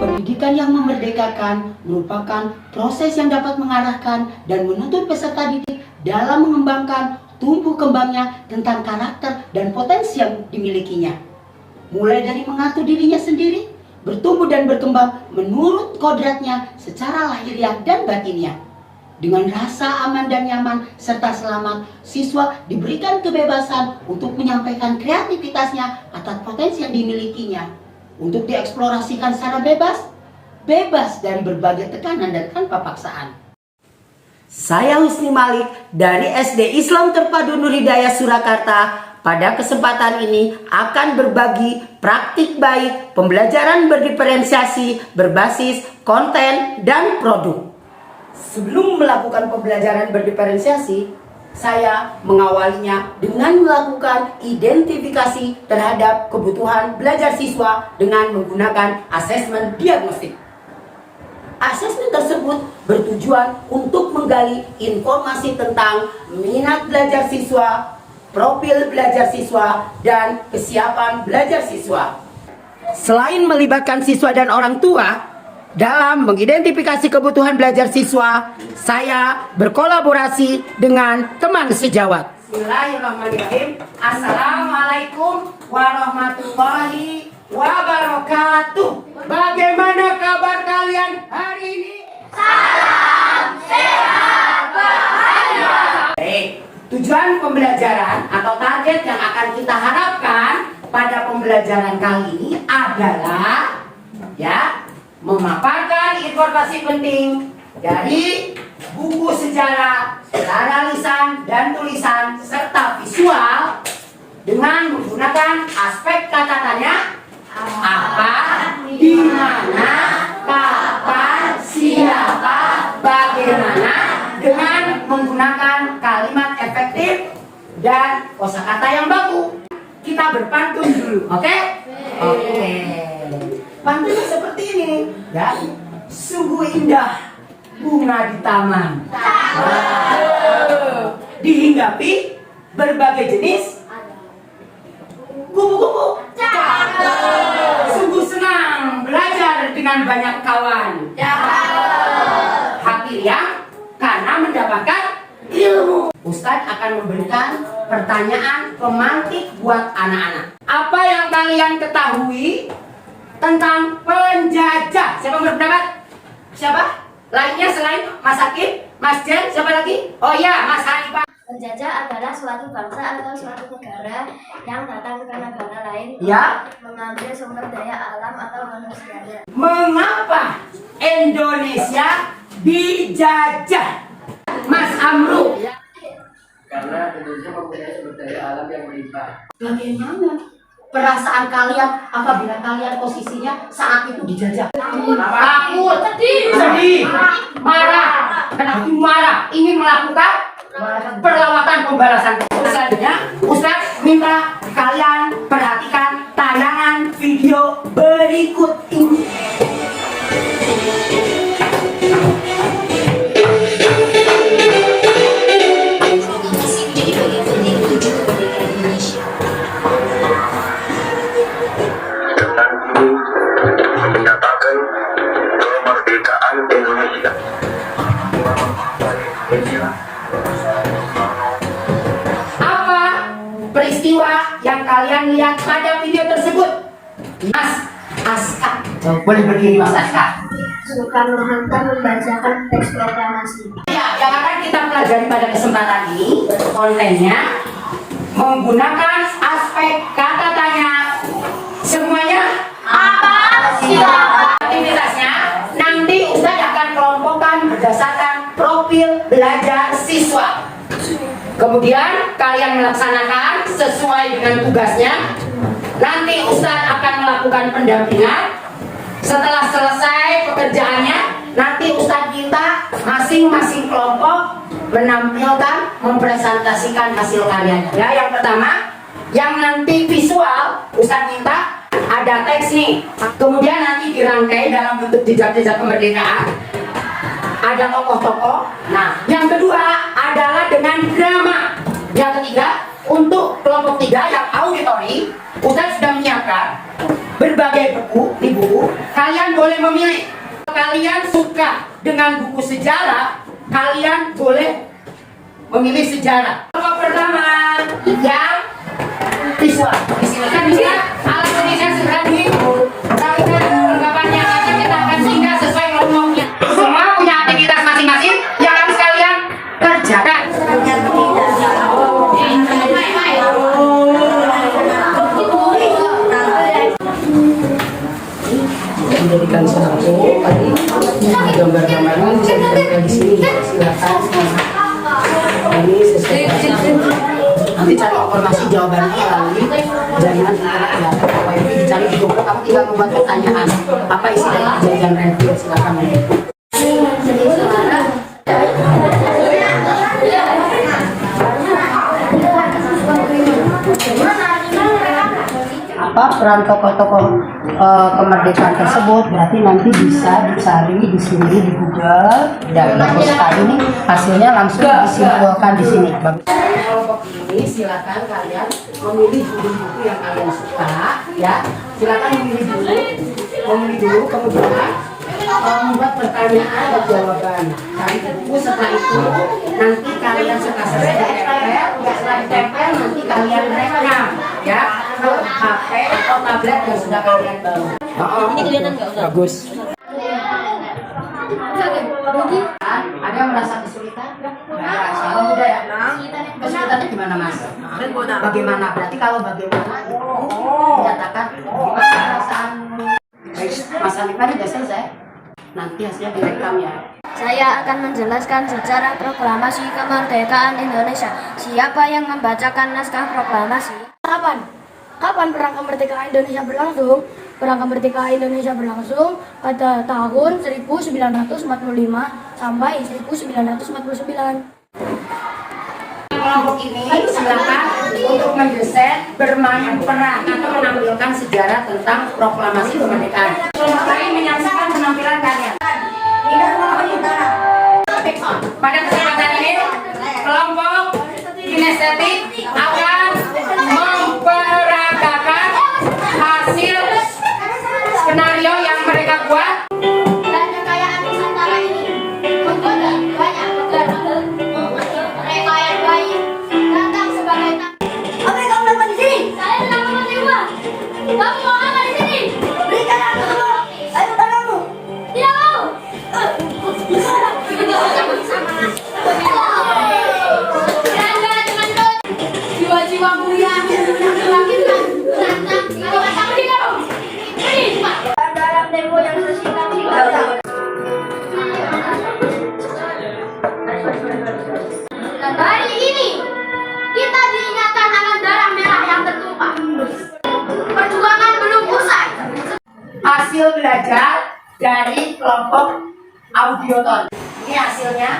Pendidikan yang memerdekakan merupakan proses yang dapat mengarahkan dan menuntun peserta didik dalam mengembangkan tumbuh kembangnya tentang karakter dan potensi yang dimilikinya. Mulai dari mengatur dirinya sendiri, bertumbuh dan berkembang menurut kodratnya secara lahiriah dan batinnya. Dengan rasa aman dan nyaman serta selamat, siswa diberikan kebebasan untuk menyampaikan kreativitasnya atas potensi yang dimilikinya, untuk dieksplorasikan secara bebas dari berbagai tekanan dan tanpa paksaan. Saya Husni Malik dari SD Islam Terpadu Nur Hidayah Surakarta. Pada kesempatan ini akan berbagi praktik baik pembelajaran berdiferensiasi berbasis konten dan produk. Sebelum melakukan pembelajaran berdiferensiasi, saya mengawalinya dengan melakukan identifikasi terhadap kebutuhan belajar siswa dengan menggunakan asesmen diagnostik. Asesmen tersebut bertujuan untuk menggali informasi tentang minat belajar siswa, profil belajar siswa, dan kesiapan belajar siswa. Selain melibatkan siswa dan orang tua dalam mengidentifikasi kebutuhan belajar siswa, saya berkolaborasi dengan teman sejawat. Bismillahirrahmanirrahim. Assalamualaikum warahmatullahi wabarakatuh. Bagaimana kabar kalian hari ini? Salam sehat bahagia. Baik, tujuan pembelajaran atau target yang akan kita harapkan pada pembelajaran kali ini adalah memaparkan informasi penting dari buku sejarah secara lisan dan tulisan serta visual dengan menggunakan aspek kata tanya apa, di mana, kapan, siapa, bagaimana, dengan menggunakan kalimat efektif dan kosakata yang baku. Kita berpantun dulu, oke? Oke. Pantunnya seperti ini, ya. Sungguh indah bunga di taman, dihinggapi berbagai jenis kupu-kupu. Sungguh senang belajar dengan banyak kawan. Hati riang karena mendapatkan ilmu. Ustadz akan memberikan pertanyaan pemantik buat anak-anak. Apa yang kalian ketahui tentang penjajah? Siapa yang berpendapat? Siapa? Lainnya selain Mas Hakim, Mas Jen, siapa lagi? Oh iya, Mas Hanifah. Penjajah adalah suatu bangsa atau suatu negara yang datang ke negara lain Ya. untuk mengambil sumber daya alam atau manusianya. Mengapa Indonesia dijajah? Mas Amru. Karena Indonesia mempunyai sumber daya alam yang melimpah. Bagaimana perasaan kalian apabila kalian posisinya saat itu dijajah? Takut, sedih, marah. Kenapa marah? Ingin melakukan perlawatan pembalasan. Selanjutnya, Ustaz minta kalian perhatikan tayangan video berikut ini. Menyatakan kemerdekaan Indonesia. Apa peristiwa yang kalian lihat pada video tersebut? Mas Aska, boleh berdiri Mas Aska. Soekarno-Hatta membacakan teks proklamasi. Ya, yang akan kita pelajari pada kesempatan ini kontennya menggunakan aspek kata tanya. Semuanya Apa? Siapa? aktivitasnya nanti Ustaz akan kelompokkan berdasarkan profil belajar siswa. Kemudian kalian melaksanakan sesuai dengan tugasnya. Nanti Ustaz akan melakukan pendampingan. Setelah selesai pekerjaannya, nanti Ustaz minta masing-masing kelompok menampilkan, mempresentasikan hasil karyanya. Ya, yang pertama, yang nanti visual, Ustaz minta ada teks nih. Kemudian nanti dirangkai dalam bentuk jejak-jejak kemerdekaan. Ada tokoh-tokoh. Nah, yang kedua adalah dengan drama. Yang ketiga, untuk kelompok 3 yang auditori, Ustaz sudah menyiapkan berbagai buku, nih buku. Kalian boleh memilih. Kalian suka dengan buku sejarah, kalian boleh memilih sejarah. Kelompok pertama yang visual. Disilakan bisa alat tulisnya sudah dirapikan perlengkapannya. Nanti kita akan singgah sesuai kelompoknya. Semua punya aktivitas masing-masing yang harus kalian kerjakan. Menjadikan satu tadi gambar-gambarnya bisa ditempel di sini. Silakan. Ini sesuai. Nanti cari informasi jawabannya melalui jaringan internet ya. Supaya ini dicari di Google, kamu tinggal membuat pertanyaan. Apa isi dari jajan review? Silakan. Apa peran tokoh-tokoh kemerdekaan tersebut? Berarti nanti bisa dicari di sini di Google dan bagus sekali ini hasilnya langsung disimpulkan di sini. Kelompok ini silakan kalian memilih judul buku yang kalian suka ya. Silakan memilih dulu kemudian membuat pertanyaan dan jawaban. Cari buku, setelah itu nanti kalian setelah ditempel nanti kalian rekam ya ke HP atau tablet yang sudah kalian bawa. Ini kelihatan nggak? Bagus. Ada yang merasa kesulitan? Sama mudah ya. Kesulitannya gimana Mas? Bagaimana? Berarti kalau bagaimana menyatakan gimana perasaan. Baik, Mas Hanifah sudah selesai. Nanti hasilnya direkam ya. Saya akan menjelaskan sejarah proklamasi kemerdekaan Indonesia. Siapa yang membacakan naskah proklamasi? Kapan perang kemerdekaan Indonesia berlangsung? Perang kemerdekaan Indonesia berlangsung pada tahun 1945 sampai 1949. Kelompok ini silakan untuk mendesain, bermain peran atau menampilkan sejarah tentang proklamasi kemerdekaan. Kelompok lain menyaksikan penampilan kalian. Pada kesempatan ini, kelompok kinestetik akan memperagakan hasil skenario yang mereka buat. Dan kekayaan Nusantara ini menggoda banyak negara. Mereka yang baik datang sebagai apa yang kamu lakukan di sini? Saya sedang memetik uang. Kamu mau apa di sini? Berikan aku uang. Ayo tanganmu. Tidak mau. Jiwa-jiwa mulia dalam tempo yang sesingkat-singkatnya. Hari ini kita diingatkan akan darah merah yang tertumpah. Perjuangan belum usai. Hasil belajar dari kelompok audioton. Ini hasilnya.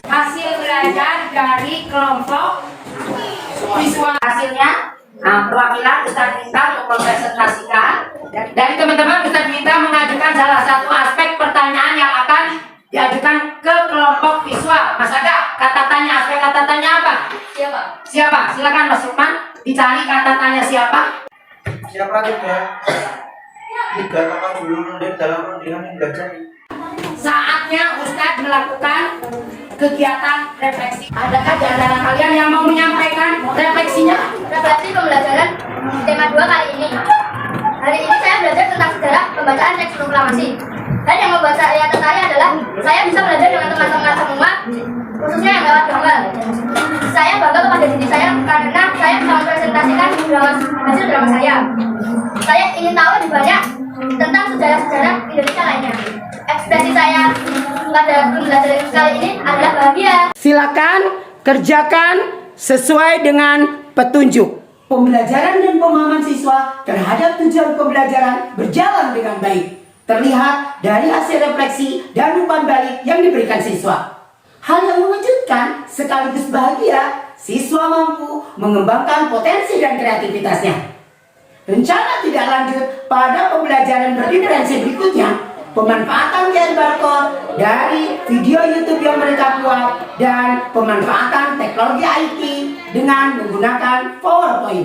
Hasil belajar dari kelompok visual. Hasilnya, perwakilan Ustadz minta untuk mempresentasikan. Dari teman-teman Ustadz minta mengajukan salah satu aspek pertanyaan yang akan diajukan ke kelompok visual. Mas Aga, kata tanya, aspek kata tanya apa? Siapa? Silakan Mas Lukman, dicari kata tanya siapa? Siapa tiga tokoh dulu nunduk dalam rundingan yang gajah. Saatnya Ustadz melakukan kegiatan refleksi. Adakah di antara kalian yang mau menyampaikan refleksinya? Refleksi pembelajaran tema 2 kali ini. Hari ini saya belajar tentang sejarah pembacaan teks proklamasi. Dan yang membaca ayat saya adalah saya bisa belajar dengan teman-teman semua, khususnya yang lewat gambar. Saya bangga kepada diri saya karena saya bisa mempresentasikan hasil drama saya. Saya ingin tahu lebih banyak tentang sejarah-sejarah Indonesia lainnya. Ekspresi saya pada pembelajaran kali ini adalah bahagia. Silakan kerjakan sesuai dengan petunjuk. Pembelajaran dan pemahaman siswa terhadap tujuan pembelajaran berjalan dengan baik. Terlihat dari hasil refleksi dan umpan balik yang diberikan siswa. Hal yang mengejutkan sekaligus bahagia, siswa mampu mengembangkan potensi dan kreativitasnya. Rencana tidak lanjut pada pembelajaran berdiferensi berikutnya. Pemanfaatan QR barcode dari video YouTube yang mereka buat dan pemanfaatan teknologi IT dengan menggunakan PowerPoint.